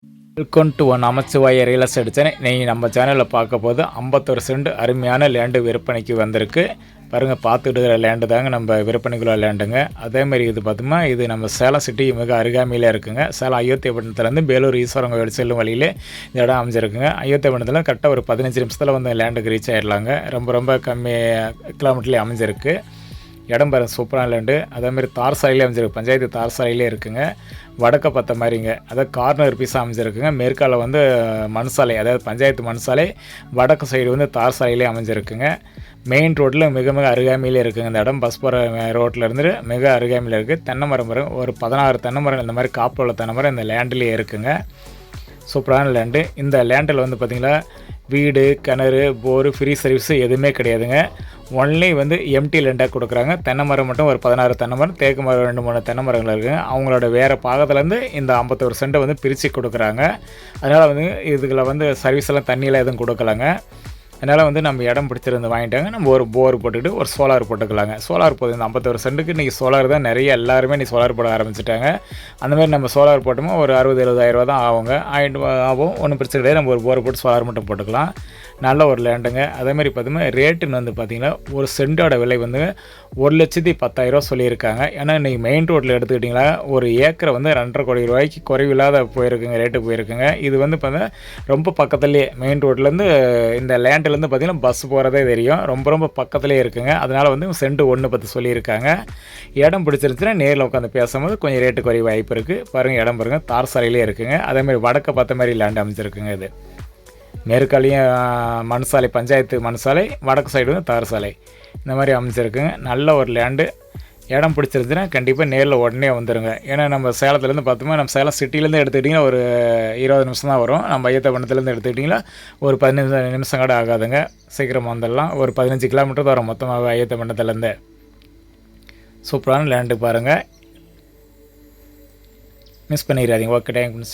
Welcome to one Namachivaya real estate channel. நீங்கள் நம்ம சேனலில் பார்க்க போது 51 சென்ட் அருமையான லேண்டு விற்பனைக்கு வந்திருக்கு. பாருங்கள், பார்த்துட்டு இருக்கிற லேண்டு தாங்க நம்ம விற்பனைக்குள்ள லேண்டுங்க. அதேமாதிரி இது பார்த்தோம்னா இது நம்ம சேலம் சிட்டி மிக அருகாமையில் இருக்குங்க. சேலம் அயோத்தியப்பட்டினத்துலேருந்து பேலூர் ஈஸ்வரங்க வீடு செல்லும் வழியில் இந்த இடம் அமைஞ்சிருக்குங்க. அயோத்தியப்பட்டினத்தில் கரெக்டாக ஒரு 15 நிமிஷத்தில் வந்து லேண்டுக்கு ரீச் ஆகிடலாங்க. ரொம்ப கம்மி கிலோமீட்டர்லேயே அமைஞ்சிருக்கு. இடம் பாருங்க, சூப்பரான லேண்டு. அதேமாதிரி தார் சாலையிலே அமைஞ்சிருக்கு. பஞ்சாயத்து தார் சாலையிலே இருக்குங்க. வடக்க பார்த்த மாதிரிங்க, அதாவது கார்னர் பீஸாக அமைஞ்சிருக்குங்க. மேற்கால வந்து மண் சாலை, அதாவது பஞ்சாயத்து மண் சாலை, வடக்கு சைடு வந்து தார் சாலையிலே அமைஞ்சிருக்குங்க. மெயின் ரோட்டில் மிக அருகாமையிலே இருக்குங்க. இந்த இடம் பஸ் போகிற ரோட்டில் இருந்து மிக அருகாமையில் இருக்குது. தென்னை மரம் ஒரு 16 தென்னை மரம் இந்த மாதிரி காப்பில் உள்ள தென்னை மரம் இந்த லேண்டிலே இருக்குங்க. சூப்பரான லேண்டு. இந்த லேண்டில் வந்து பார்த்திங்களா வீடு, கிணறு, போரு, ஃப்ரீ சர்வீஸ் எதுவுமே கிடையாதுங்க. ஒன்லி வந்து எம்டி லேண்டாக கொடுக்குறாங்க. தென்னை மரம் மட்டும் ஒரு 16 தென்னை மரம், தேக்கு மரம் 2-3 தென்னை மரங்கள் இருக்குங்க. அவங்களோட வேறு பாகத்துலேருந்து இந்த 51 சென்ட்டை வந்து பிரித்து கொடுக்குறாங்க. அதனால் வந்து இதுக்குள்ள வந்து சர்வீஸ் எல்லாம் தண்ணியெல்லாம் எதுவும் கொடுக்கலாங்க. அதனால் வந்து நம்ம இடம் பிடிச்சிருந்து வாங்கிட்டாங்க. நம்ம ஒரு போர் போட்டுக்கிட்டு ஒரு சோலார் போட்டுக்கலாங்க. சோலார் போதும். இந்த 51 சென்ட்டுக்கு இன்றைக்கி சோலார் தான் நிறைய எல்லாருமே இன்றைக்கி சோலார் போட ஆரம்பிச்சிட்டாங்க. அந்தமாதிரி நம்ம சோலார் போட்டோமோ ஒரு 60-70 ரூபா தான் ஆகுங்க. ஆகும், ஒன்றும் பிரச்சனை கிடையாது. நம்ம ஒரு போர் போட்டு சோலார் மட்டும் போட்டுக்கலாம். நல்ல ஒரு லேண்டுங்க. அதேமாதிரி பார்த்தோம்னா ரேட்டுன்னு வந்து பார்த்திங்கன்னா ஒரு சென்ட்டோட விலை வந்து 1,10,000 சொல்லியிருக்காங்க. ஏன்னா இன்றைக்கி மெயின் ரோட்டில் எடுத்துக்கிட்டிங்களா ஒரு ஏக்கரை வந்து 2.5 கோடி ரூபாய்க்கு குறைவில்லாத போயிருக்குங்க, ரேட்டு போயிருக்குங்க. இது வந்து பார்த்தா ரொம்ப பக்கத்துலேயே மெயின் ரோட்லேருந்து இந்த லேண்டுலேருந்து பார்த்திங்கன்னா பஸ் போகிறதே தெரியும். ரொம்ப பக்கத்துலேயே இருக்குங்க. அதனால் வந்து சென்ட்டு 1,10 சொல்லியிருக்காங்க. இடம் பிடிச்சிருச்சுன்னா நேரில் உட்காந்து பேசும்போது கொஞ்சம் ரேட்டு குறைய வாய்ப்பு இருக்குது. பாருங்கள், இடம் பாருங்கள், தார் சாலையிலே இருக்குங்க. அதேமாதிரி வடக்க பார்த்த மாதிரி லேண்டு அமைச்சிருக்குங்க. இது மேற்காலையும் மண் சாலை, பஞ்சாயத்து மண் சாலை, வடக்கு சைடு வந்து தார் சாலை, இந்த மாதிரி அமைச்சிருக்குங்க. நல்ல ஒரு லேண்டு. இடம் பிடிச்சிருந்துச்சுன்னா கண்டிப்பாக நேரில் உடனே வந்துடுங்க. ஏன்னா நம்ம சேலத்துலேருந்து பார்த்தோம்னா நம்ம சேலம் சிட்டிலேருந்து எடுத்துக்கிட்டிங்கன்னா ஒரு 20 நிமிஷம் தான் வரும். நம்ம அயோத்தியப்பட்டினத்துலேருந்து எடுத்துக்கிட்டிங்கன்னா ஒரு 15 நிமிஷம் கூட ஆகாதுங்க. சீக்கிரமாக வந்துடலாம். ஒரு 15 கிலோமீட்டர் வரும் மொத்தமாக அயோத்தியப்பட்டினத்துலேருந்து. சூப்பரான லேண்டு பாருங்கள், மிஸ் பண்ணிடாதீங்க. Okay, thanks.